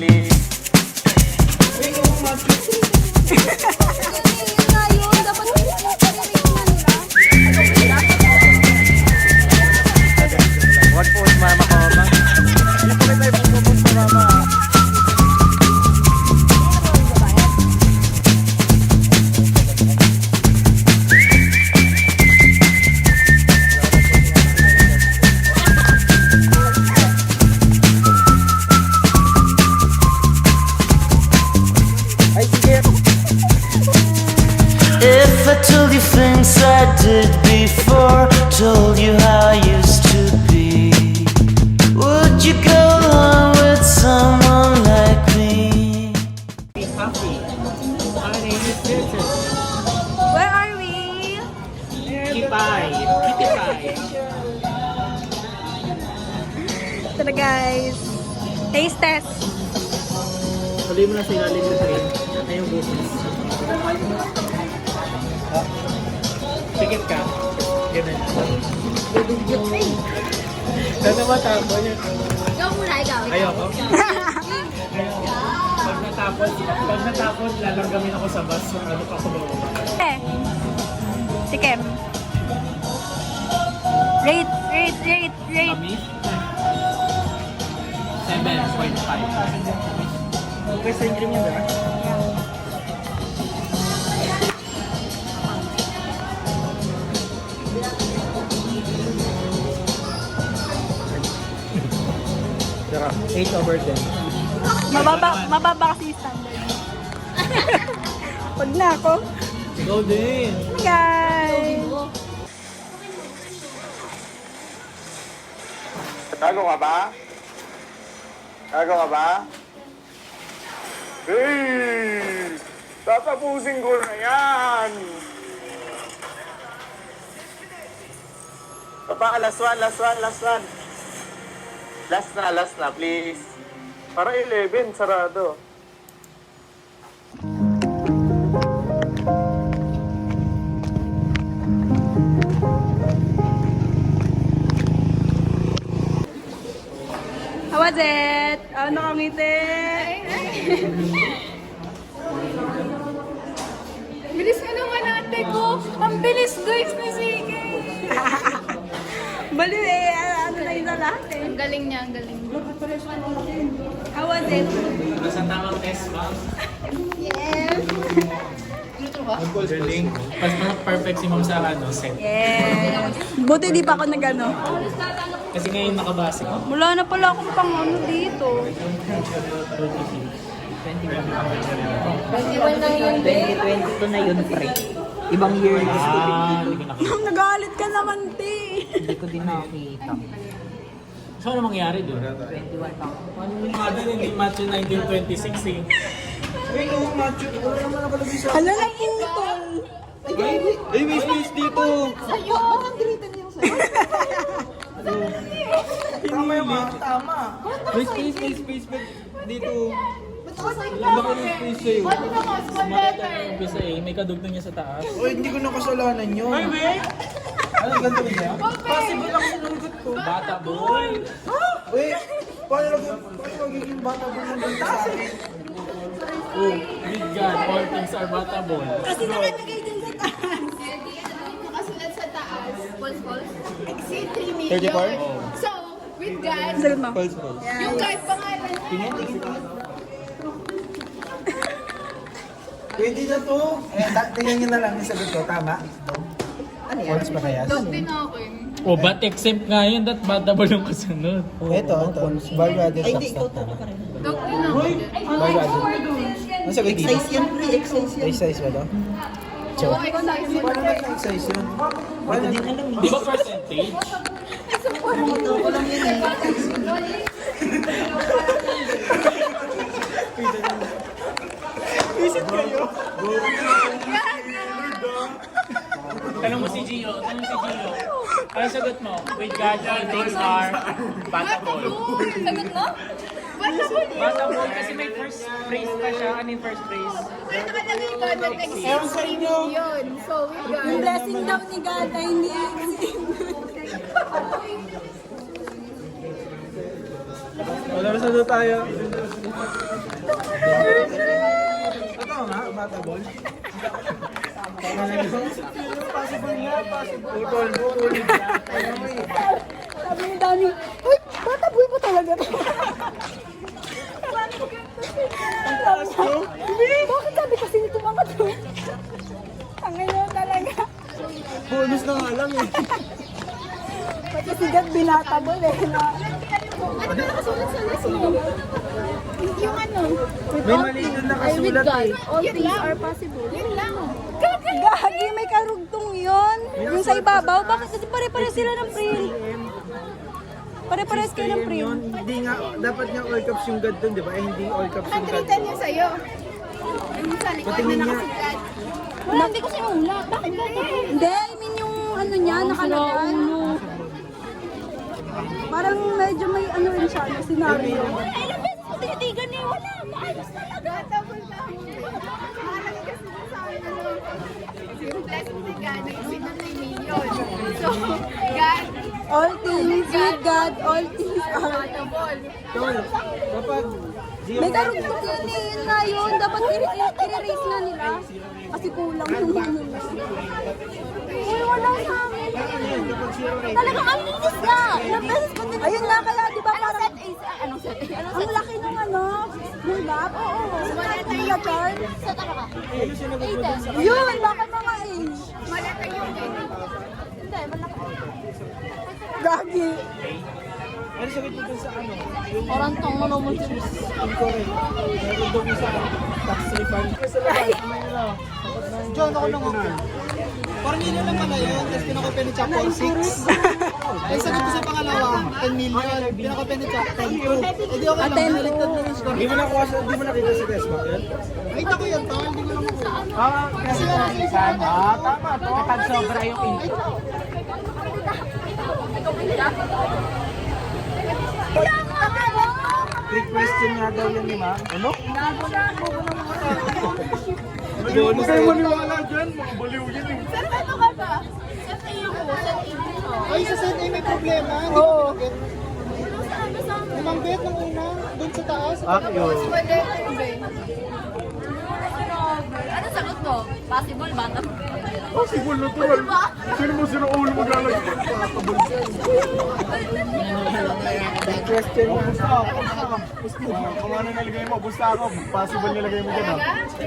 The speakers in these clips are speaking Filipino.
please. What po is mama ko, ma? Hindi po tayo pumupun sa mama. Ay, sige. If I told you things I did before, told you how I used to be, would you go along with someone like me? Where are we? Ito na guys. Taste test. Tuloy mo na sa ilalim ng train. Ay yung business. Pikit ka. Ganun. Sana matapon yun. Ikaw muna, ikaw. Ayoko. Pag natapon, lalanggamin ako sa bus. Ano pa ako bababa. Si Kem. Rate. Kami? 7.5. Okay, sa dream yun, diba? Tara, 8/10. Mababa kasi yung standard. Huwag na ako. Go din! Guys. Gago ka ba? Gago ka ba? Hey! Tatapusin ko na yan! Papa, last one. Last na, please. Para 11, sarado. How was it? Ano kang ngiti? Bilis ka naman ate ko. Ang bilis guys ni Sige. Bali ano na yun na lahat eh. Ang galing niya, ang galing. How was it? Nasa tamang test, ma'am. Yes. Galing. Mas perfect si ma'am sa set. Yes. Buti di pa ako nagano. Kasi ngayon nakabase ko. Wala na pala akong pang ano dito. 21 lang yun, babe. 2022 na yun, pre. Ibang year na. Hindi ko nakita. Nagalit ka naman, te. Hindi ko din nakita. So, ano mangyari doon? 21 pa. Mother, hindi match yung 1926 eh. Hala na putol. Ay, may space dito! Tama yung tama. May space dito. Laki ng space sa'yo. Makita na yung umpisa eh. May kadugtong niya sa taas. Uy, hindi ko nakasalanan yun. Ay, wait! Anong ganito niya? Possible lang sinugot ko. Bata boy! Wait! Paano magiging bata ba ng ganito sa akin? Oh, big God, all things are bata boy. Kasi nakalagay din sa taas. Nakasulat sa taas. False. Exceed 3 million. 34? So, with God, Sagot mo. yung card pangalan niya. Pwede na to. Tingnan nyo na lang yung sagot ko. Tama? Ano yan? False ba kaya? Dog din ako yun. Oh, but exempt nga yun, that bata boy yung kasunod. Ito. Value added Ay, hindi, ikaw substance. tama ka rin. Dog din ako. Value added. Ano sagot dito? Exercise yan, pre. Exercise yan. Exercise ba to? Oo, exercise yun. Paano nag-exercise yun? Paano Hindi alam Di ba percentage? ko lang yun eh. Tanong mo si Gio. Ano sagot mo? With God, all things are bata boy. Sagot mo? Bata mo yun. Bata boy kasi may first phrase pa siya. Ano yung first phrase? Pero nakalagay ko na exceed 3 million. So, with God. Yung blessing daw ni God ay hindi Wala na tayo. Ito nga, bata ball. Possible nga, possible. Putol. Sabi ni Dani, uy, bata boy pa talaga to. Bakit sabi kasi nito mga to? Ang ngayon talaga. Bonus na nga lang eh. Pati si Gad binatabol eh. Na, Ano na nakasulat sa list? Yung ano? May mali doon nakasulat eh. all things are possible. Yun lang. Gagi, may karugtong yun. Yung sa ibabaw, bakit kasi pare-pare sila ng print? Pare-pares kayo ng print. Yun, hindi nga, dapat nga all caps yung God doon, di ba? Eh, hindi all caps yung God. Handwritten yun sa'yo. Yung sa likod na Patingin nga. nakasulat. Wala, hindi ko sinulat. Bakit ba? Hindi, I mean yung ano niya, nakalagay. Parang medyo may ano rin siya, yung scenario. Ilang beses ko tinitigan eh. Wala, maayos talaga. Double lang. Parang kasi sa akin ano. Yung blessing ni God, nag-isip ng 3 million. So, God, All things with God, all things are... Tol, kapag May karugtong yun eh, yun na yun. Dapat i-erase na nila. Kasi kulang yung ano nila. Uy, wala sa amin. Talagang ang linis na. Ilang beses ko din. Ayun na, kaya di ba parang... anong set? Anong Ang laki ng ano, yung gap. Oo. Yung chart. set ano ka? Yun, bakit mga age? Malata yung Hindi, malaki. Gagi. ano sagot mo dun sa ano? Yung Parang tong ano mo siya. incorrect. Meron doon sa tax refund. John, ako lang ako. Parang yun lang pala yun, tapos pinakopya ni Chap 6. Ay, sagot ko sa pangalawa, 10 million. Pinakopya ni Chap 10. Hindi ako lang, baliktad na yung score. Di mo nakita sa testbook yun? Nakita ko yun, tol. Hindi ko lang makuha. Kasi tama to. Kapag sobra yung ink. Trick question nga daw yan ni ma'am. Ano? Huwag kayo maniwala dyan, mga baliw yun eh. Set ano ka ba? Set A ako. Set A dito. Ay, sa set A may problema. Oo. Limang bet ng una, doon sa taas. Yun. Pwede, pwede. Ano sagot mo? Possible ba? Possible natural. Sino mo sino ulo maglalagay ng patabol? Question mo. Kung ano nalagay mo, busta ako. Possible nilagay mo dyan, ha?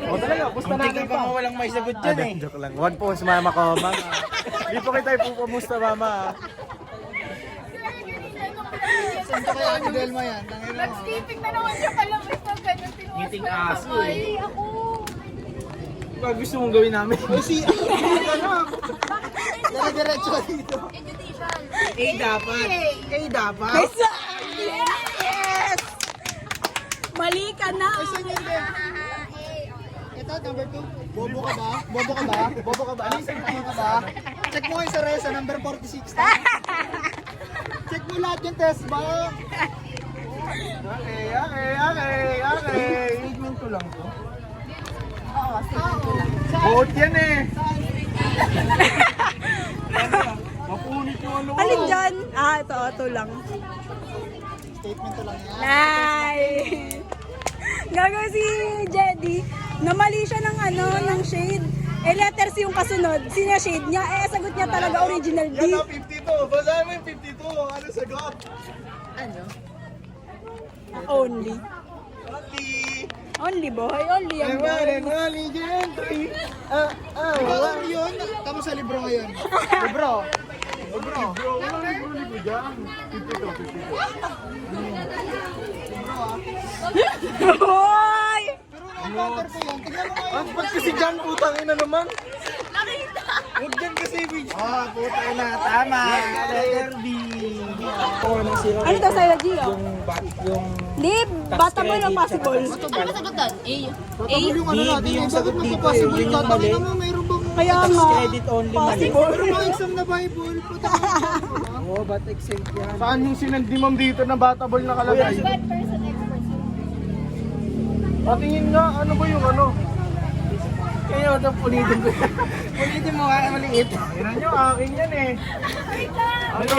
O talaga, pusta natin pa. Walang may sagot dyan eh. Joke lang. One po, mama ko, mama. Di po kita ipupumusta, mama. Saan kaya ni Delma yan? Nag-skipping na naman siya pala. Basta ganun. Meeting aso Ay, ako. Pag gusto mong gawin namin. O si, ano? Dala-diretso dito. A dapat. A dapat. Yes! Mali ka na! Ito, number 2. Bobo ka ba? Bobo ka ba? Bobo ka ba? Bobo ka ba? Check mo kayo sa Reza, number 46. Check mo lahat yung test ba? Okay. Igment ko lang to. Vote yan eh! Mapunit yung ano. Alin dyan? Ito lang. Statement ko lang yan. Nice! Gagawin si Jedy, namali siya ng ng shade. Letter C yung kasunod. Sino shade niya? Sagot niya talaga original D. Yan na, 52. Basahin mo yung 52. Ano sagot? Only. Only boy, only young boy. only gentry. Ikaw yun? Tama sa libro ngayon. Libro. Bro, walang libro dyan. 52. Hoy! Pero ang counter ko yan. Tignan mo ngayon. Ba't kasi dyan, putang ina naman? Huwag dyan kasi, bitch. Puta na. Tama. Letter B. Ano daw sa'yo, Gio? Yung Lib, bata mo na possible. Ano ba sagot doon? A. yung ano natin, yung sagot magpa-possible ka. Tangin mo, mayroon bang Kaya nga, credit only possible. Pero mga exam na Bible, puta ka. Oo, ba't exempt yan? Saan yung sinandi ma'am dito na batabol nakalagay? Bad person, expert. Patingin nga, ano ba yung ano? Kaya ito, pulitin ko. Pulitin mo nga, maliit. Tingnan nyo, akin yan eh. Wait lang. Ano?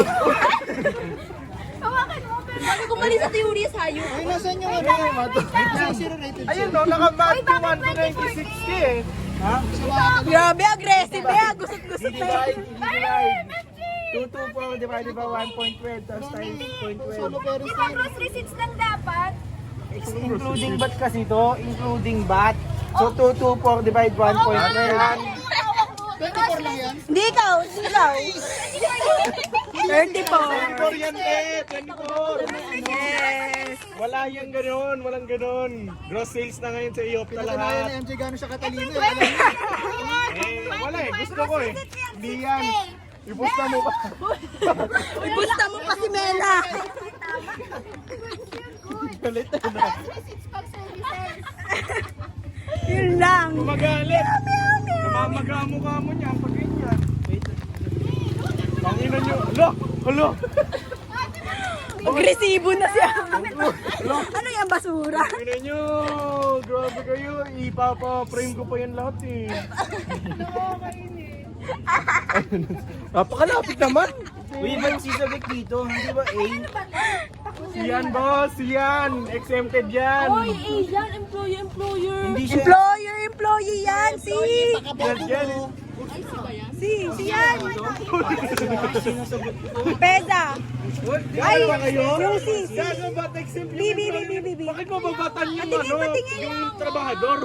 Hawakan mo, pero Sabi ko mali sa theory sa hayo. Ay, nasaan yung ano? Nasaan zero rated? Ayun no, naka-match 1 to 96k eh. Grabe, aggressive eh. Gusot-gusot na yun. Divide. 224 divided by 1.12 tapos times 0.12. Solo Paris Di ba cross receipts lang dapat? Including bat kasi to, including bat. So 224 divide 1.12. 24 lang yan. Hindi ikaw, hindi ikaw. 34. 24 yan eh, 24. Yes. Wala yan ganon, walang ganon. Gross sales na ngayon sa IOP na Pinatunayan lahat. ni MJ gano'n siya katalino. Wala eh, gusto ko eh. Hindi yan. Ibusta mo pa. Uy, busta mo pa si Mela. Galit na. Cross receipts pag services. Yun lang. Magalit. Namamaga mo niya pag ganyan. Pangina nyo. Alo. Agresibo na siya. Ano yung basura? Pangina nyo. Grabe kayo. Ipapa-frame ko pa yan lahat eh. Napakalapit naman. Uy, iba yung sisabik dito, hindi ba A? Siyan boss, siyan. Exempted yan. Oy, yan, employer. Hindi siya. Employee yan, si. Yan. Si yan. Pesa. Ay, ba kayo? Yung si. Gago ba't exempted Bibi, yung bibi, bibi. Bakit mababatan yung Patingin, ano? patingin. Yung trabahador.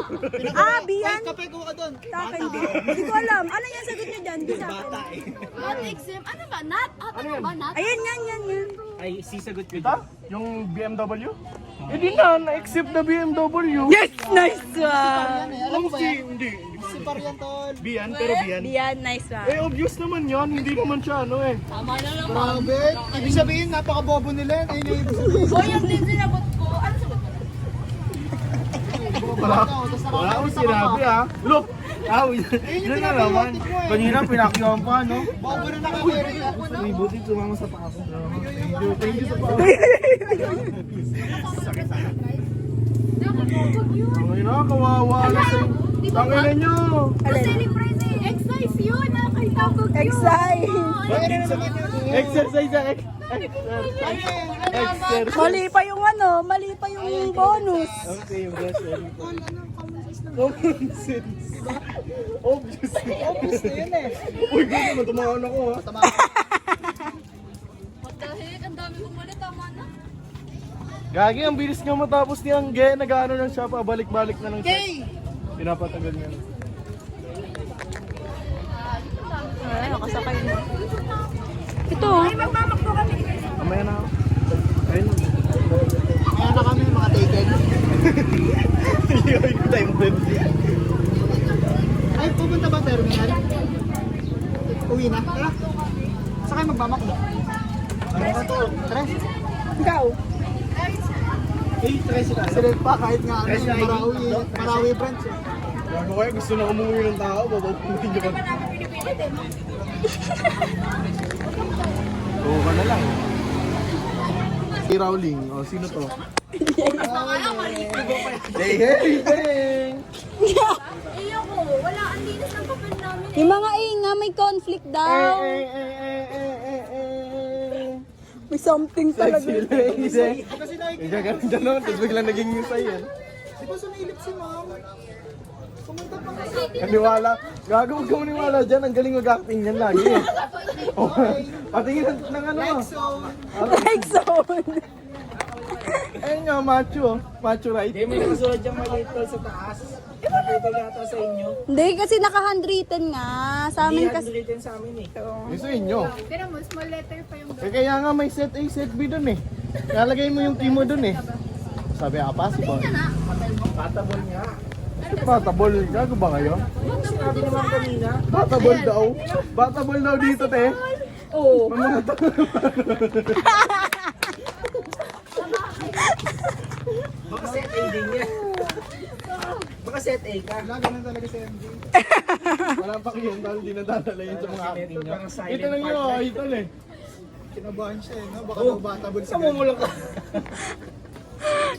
Ah, Ay, biyan. kape ko ka doon. Sa akin din. Hindi ko alam. Ano yung sagot niya dyan? Di sa akin. Not exempt. Ano ba? Not? Ano ba? Not? Ayan, yan. Ay, sisagot ko Ito? Yung BMW? Hindi na, na-accept na BMW. Yes, nice one. Alam mo ba yan? Hindi. Si Parian tol. Biyan, pero biyan. Biyan, nice one. Eh, obvious naman yan. Hindi naman siya ano eh. Grabe. Ibig sabihin, napaka-bobo nila yan. Ayun yung ibig sabihin. O yung din sinagot ko. Ano sagot ko? Wala akong sinabi ah. Look! Yun na naman. Kanina pinakyawan pa, no? Bobo na naka-America. Uy, buti sumama sa paa ko. Thank you sa pa. Ay na, kawawa na sa... Tangina nyo! Celebrate exercise yun. Nakakita ko yun. Exercise na exercise. Mali pa yung mali pa yung bonus. Okay, yung best common sense. Obvious. Obvious na yun eh. Uy, gano'n, matumahan ako ha. What the heck? Ang dami kong mali. Tama na. Gagi, ang bilis nga matapos ni Angge. Nag-ano lang siya, pabalik-balik na ng set. Pinapatagal niya. Ay, nakasakay mo. Ito. Ay, magmamakto kami. Mamaya na ako. Ayun. Kaya na kami mga taken. Iyoy ko tayo mo. Ay, pupunta ba terminal? Uwi na. Tara. Saan kayo magmamak mo? Tara. Ikaw. Sirit pa kahit nga ano, Marawi branch. Gago kayo, gusto na umuwi ng tao. Babapunin nyo ba? Oo ka na lang. Si Rowling. O, sino to? Hey, hey, hey! Iyo ko. Wala. Ang linis ng papel namin. Yung mga nga may conflict daw. May something talaga. Kasi Kasi nakikita. gagawin dyan naman, tapos biglang naging musay yan. Di ba sumilip si ma'am? Pumunta pa kasi. Kaniwala. Gago, huwag ka maniwala dyan. Ang galing mag-acting yan lagi eh. Oh, patingin ng ano. So, Like zone. Ayun nga, macho. Macho right? May nakasulat dyan maliit tol sa taas. Nakita yata sa inyo. Hindi, kasi naka-handwritten nga. Sa amin kasi. Handwritten sa amin eh. Yung sa inyo. Pero mo, small letter pa yung Eh kaya nga may set A, set B dun eh. Nalagay mo yung key mo dun eh. Sabi, possible. Patabol nga. Batabol. Gago ba kayo? Sabi naman kanina. Batabol daw. Batabol daw dito, te. Oo. Mamata. Baka set A din yan. Baka set A ka. ganun talaga si MJ. Wala pa kayo dahil di nadadala yun sa mga acting nyo. Parang silent Ito lang yun, idol eh. Kinabahan siya eh, no? Baka mabatabol si Namumulak ka.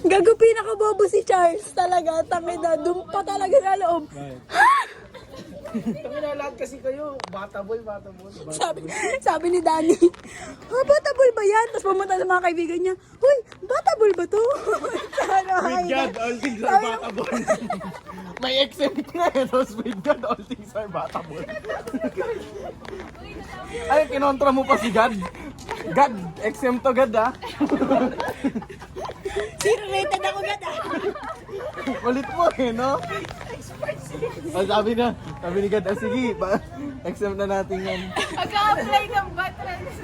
Gago, pinakabobo si Charles talaga. Tangina, doon pa talaga sa loob. Tangina lahat kasi kayo. Bata boy. Sabi ni Danny, batable ba yan? Tapos pumunta sa mga kaibigan niya, uy, batable ba to? With God, all things are batable. May exempt na eh. Tapos with God, all things are batable. Ay, kinontra mo pa si God. God, exempt to God ah. Zero rated ako na Ulit mo eh, no? Sabi ni God, sige, exempt na natin yan. Mag-a-apply ng veterans.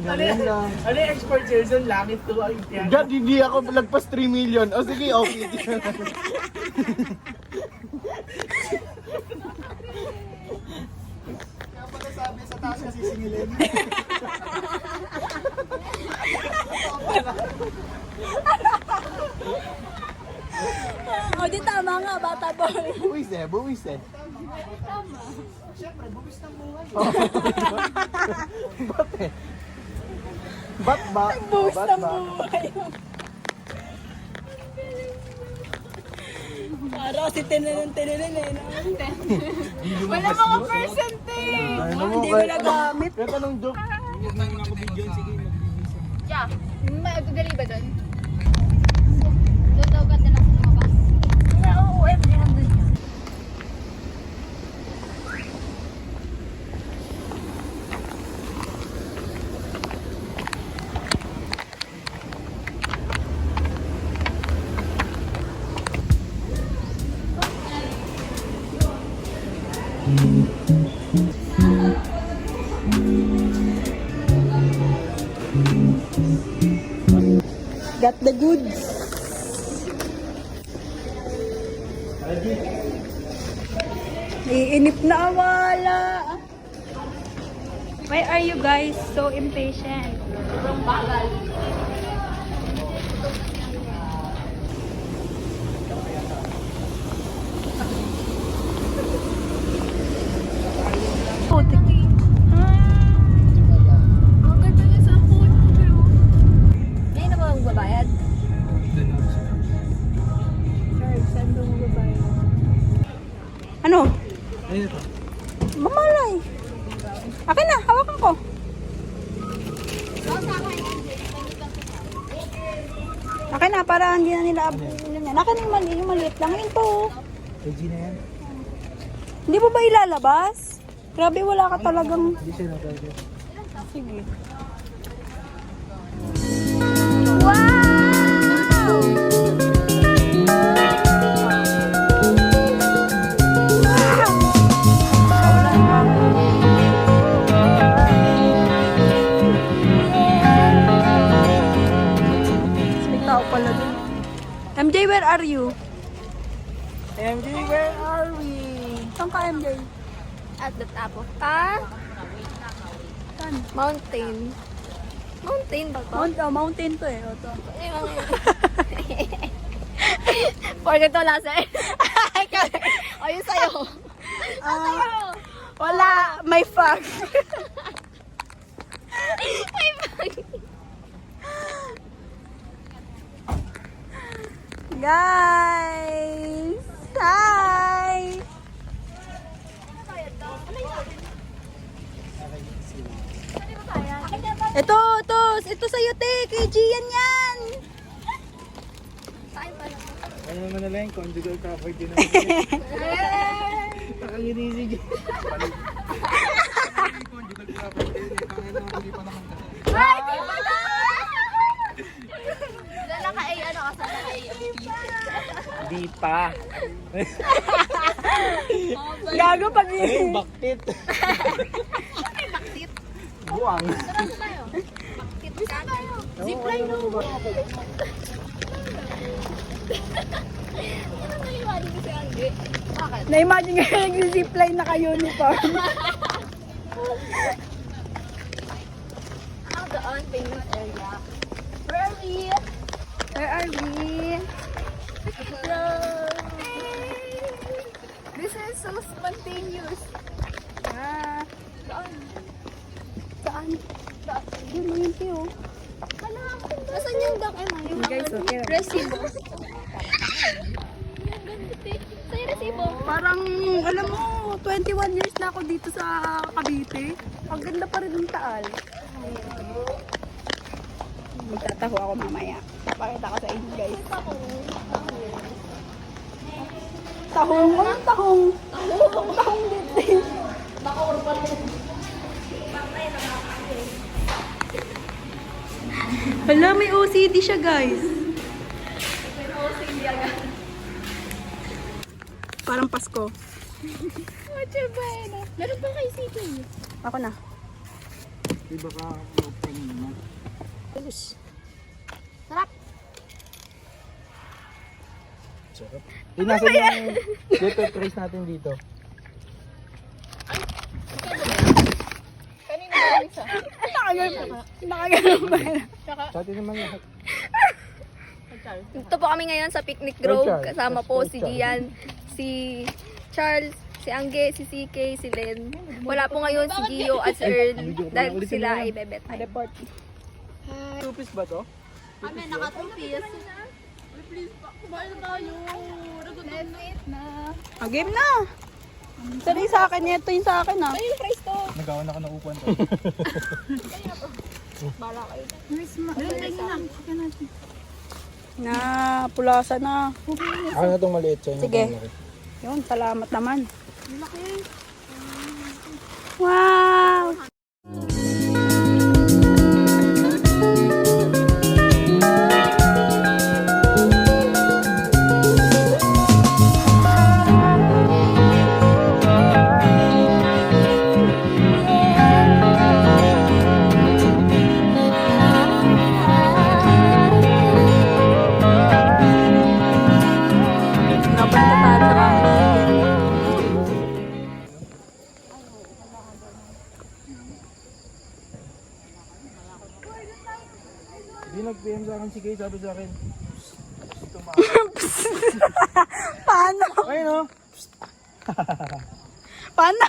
Ano yung expert season? Langit to ang yan. God, hindi ako lagpas 3 million. O sige, okay. Kaya pala sabi sa taas kasi singilin. O, di tama nga, batable. Buwis eh. Siyempre, bubis ng buhay. Ba't eh? Ba't ba? Buwis Ba't ng ba? buhay. Para kasi tinanan eh. No? Wala mga percent eh. Ay, Hindi ko nagamit. Kaya tanong joke. Yeah. Magagali ba doon? Doon daw ganda lang sa lumabas. Oo, every nandun yun. Got the goods. Iinip na wala. Why are you guys so impatient? Sobrang bagal. Putik. Ang ganda niya sa phone ko pero... Ngayon na ba magbabayad? Sir, saan ba magbabayad? Ano? Ayun ito. Mamalay. Akin na, hawakan ko. Akin na, para hindi na nila akin yung maliit lang. Yun po. KG na yan. Hindi mo ba ilalabas? Grabe, wala ka talagang... Hindi siya na-target. Sige. May tao pala dun. MJ, where are you? MJ, where are we? Saan ka, MJ? At the top of a mountain. Mountain ba to? Mountain to eh. Ito. Forget to lasa eh. Ayun sa'yo. Wala, may fog. Ay, bag. Guys! Hi! Ito sa'yo, te. Kay Gian yan. Ano naman na lang, conjugal cover din naman. Nakaginisig. Conjugal cover din. Hindi pa naman. Ay, di ba na? Dala ka ay ano ka sa ay. Di pa. Gago pag Ayun, baktit. Bakit? Buwang. Saan tayo? Bakit ka tayo? Zipline no. Ano naliwali mo si Andre? Bakit? Na-imagine nga nag-zipline naka-uniform. Ano doon? Famous area. Where are we? Where are we? Hello. This is so spontaneous. Ah, Saan? saan? Yun mo yun, Tio. Nasaan yung duck Emma? Yung Guys, okay. resibo. Yung ganda, te. Sa'yo resibo. Parang, alam mo, 20 21 years na ako dito sa Cavite. Ang ganda pa rin ng Taal. Magtataho ako mamaya. Pakita ko sa inyo guys. Tahong? Anong tahong? Tahong dito. Hala, may OCD siya guys. Parang Pasko. Meron ba kayo CP? Ako na. Di ba ka open mo? Sarap. Sarap. Nasa yung dito, trace natin dito. Kanina ba yung isa? Nakagano ba? Sa atin naman lahat. Ito po kami ngayon sa picnic grove. Charles. Kasama po Charles. si Gian, si Charles, si Angge, si CK, si Len. Wala po ngayon si Gio at si Earl dahil sila ay bebet. Report. 2 piece ba to? Kami nakatupis. Game na. Sorry sa akin. Ito yung sa akin ah. Nagawa na ka na upuan to. Na pulasa na. Ako na itong maliit sa'yo. Sige. Yun, salamat naman. Wow! Napunta tayo sa kami. Hindi nag-PM sa akin si Kay, sabi sa akin. Paano? Ayun o. Paano?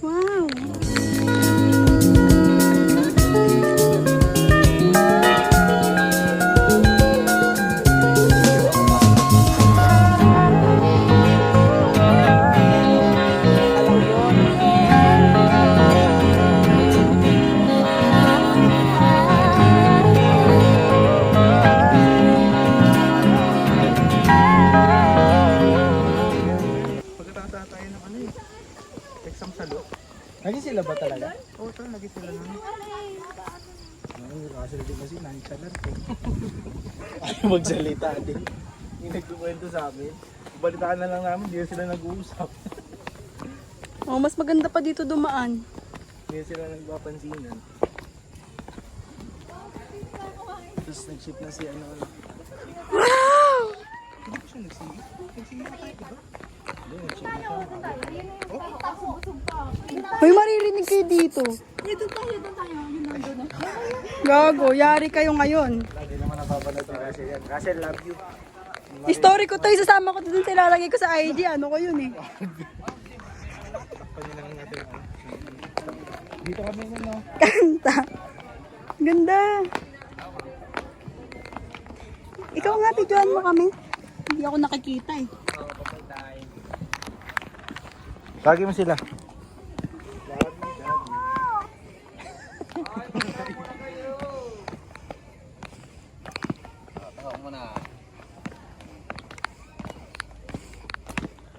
Wow! Alam yun. Pagkatata tayo ng ano eh. Exam salo. Lagi sila ba talaga? Oo, ito. Lagi sila nun. Ay, Russell din kasi nonchalant eh. Ayaw magsalita din. Yung nagkukwento sa amin. Balitaan na lang namin, hindi na sila nag-uusap. Oh, mas maganda pa dito dumaan. Hindi na sila nagpapansinan. Tapos nag-ship na si ano. Wow! Hindi ko siya nag-ship. Nag-ship na tayo, diba? Hindi, nag-ship na tayo. May maririnig kayo dito. Gago, yari kayo ngayon. Hindi naman napapanood si Russell yan. Russell, love you. Story ko tayo, sasama ko dun, silalagay ko sa ID. Ano ko yun eh. Pwede na lang natin. Dito kami nun, no? Kanta. Ganda. Ikaw nga, videoan mo kami. Hindi ako nakikita eh. Lagi mo sila.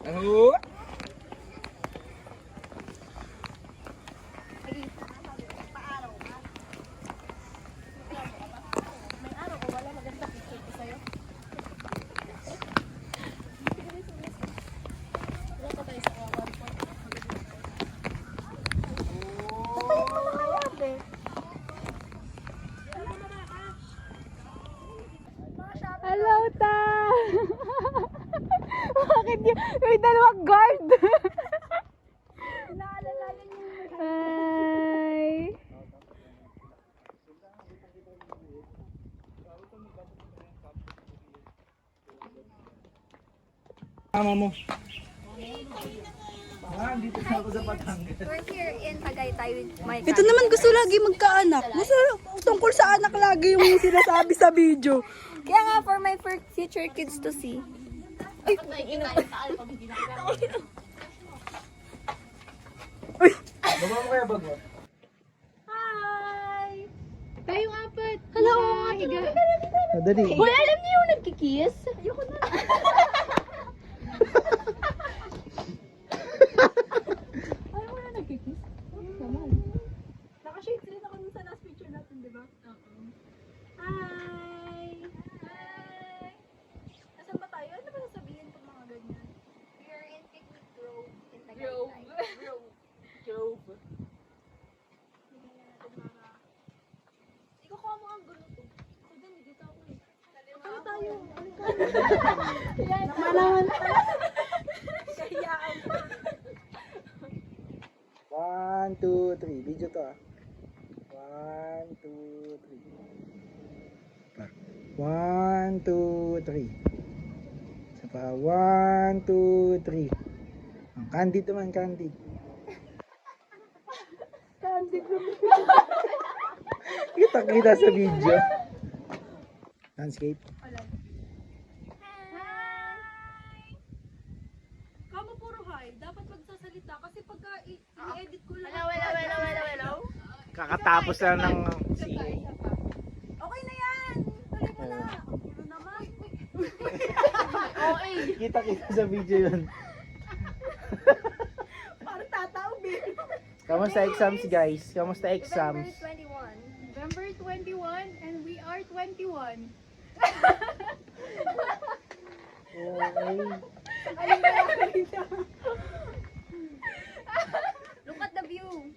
Ano? Hello, ta! Bakit yun? May dalawang guard! Hi! Tama mo. Dito na ako sa Batangas. We're here in Tagaytay with my Ito naman gusto lagi magkaanak. Gusto tungkol sa anak lagi yung sinasabi sa video. Kaya nga for my future kids to see. Baba mo kaya bag mo? Hi! Tayong apat. Hello! Dali. Hoy, alam niyo yung nagkikiss? Ayoko na. Ayaw mo na nagkikiss? Naman. Naka-shades rin ako dun sa last picture natin, di ba? Oo. Hi! Hi! Nasaan ba tayo? Ano ba sasabihin pag mga ganyan? We are in Picnic Grove in Grove. Tagaytay. Grove. Ikaw kuha mo ang gulo to. Ako din, dito ako eh. Tayo tayo. Nakalaman na. Kahiyaan. 1, 2, 3. Video to ah. 1, 2, 3. 1, 2, 3. Isa pa. 1, 2, 3. Ang candid naman, candid. Kita-kita sa video. Landscape. Kamo puro hi. Dapat magsasalita kasi pagka i-edit ko lang. Hello. Kakatapos lang ng singing. Okay na yan. Tuloy mo na. Ang gulo naman. Kita-kita sa video yun. Parang tataob eh. Kamusta exams guys? Kamusta exams? November 21 and we are 21. Okay. Look at the view.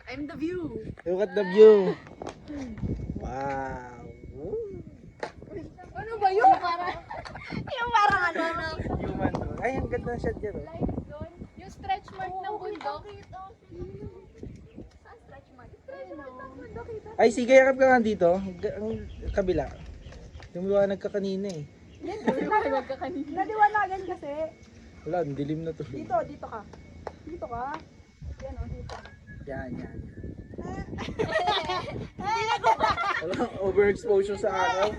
I'm the view. Look at the view. Wow. Ano ba yun? Yung parang ano. Human to. Ay, ang ganda ng shot dyan. Oh. Light doon. Yung stretch mark ng bundok. Ay, sige, yakap ka nga dito. Ang kabila. Lumiwanag ka kanina eh. Naliwanagan kasi. Wala, ang dilim na to. Dito ka. Dito ka. Yan o, dito. Yan. Wala, overexposure sa araw.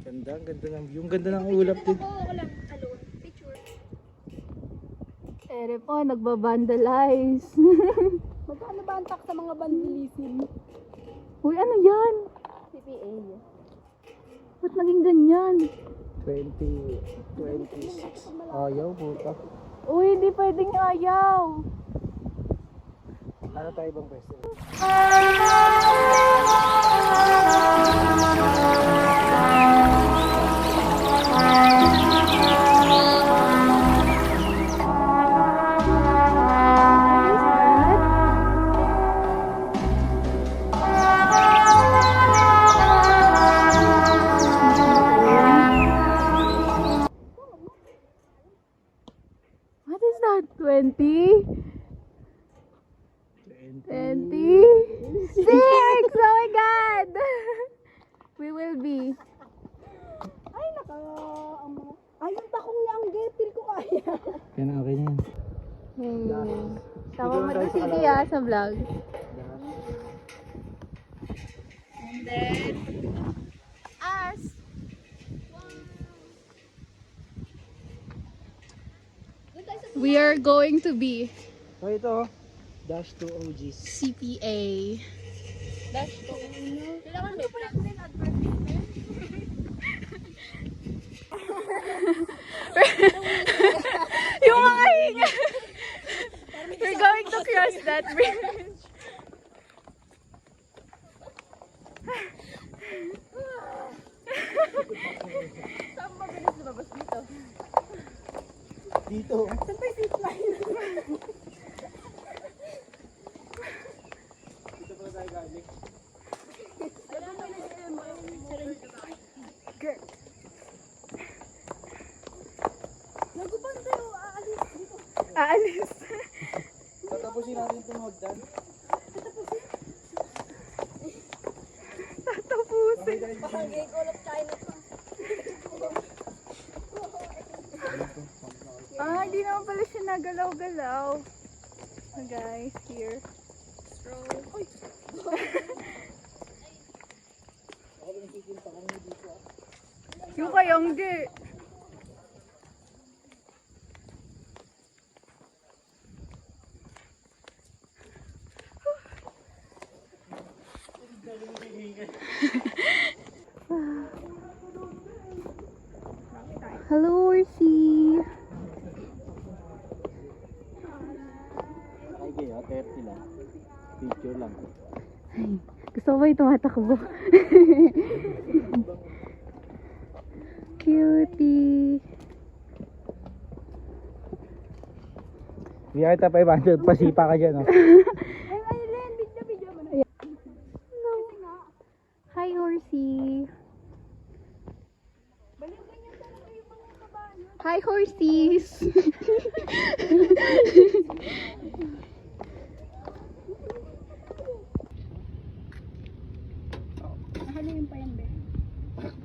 Ganda, ang ganda ng view. Ang ganda ng ulap din. Ere po, nagbabandalize. Magkano ba ang tax sa mga vandalism? Uy, ano yan? PPA. Ba't naging ganyan? 26. Ayaw, puta. Uy, hindi pwedeng ayaw. Ano tayo bang pwesto? What is that? 20? 20? 6! Oh my God! We will be. Ay, ay, yung takong niya ang gepil ko kaya. Yan, okay na yan. Tama mo to si Tia sa vlog. And then, us. We are going to be So ito, dash to OGs. CPA. Yung mga hinga. We're going to cross that bridge. Dito. Dito pala tayo galing. Naguban tayo, aalis dito. Aalis. Tatapusin natin itong hagdan. Tatapusin. Hindi naman pala siya nagalaw-galaw. Guys, here. Uy. Ako lang sikin pa kami dito ah. Yongge. Hello, Orsi. Ay, kaya, 30 lang. Picture lang. Gusto ko ba yung tumatakbo? Cutie. Bigyan kita 500, pasipa ka dyan, oh. Hi, Horsey. Hi, horsies.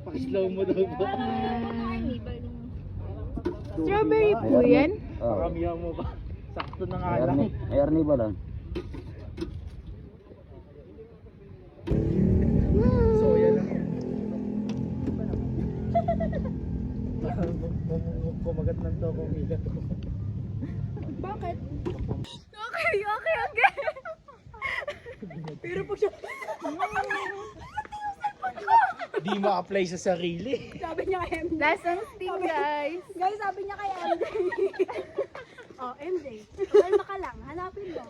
Paki-slow mo daw po. Strawberry po yan? Paramihan mo ba? Sakto na nga lang. Ernie ba lang? Soya lang yan. Kumagat ng to kung igat ko. Okay. Pero pag siya... Di ma-apply sa sarili. Sabi niya kay MJ. Lesson sting, guys. Guys, sabi niya kay MJ. Oh, MJ. Kalma ka lang. Hanapin mo.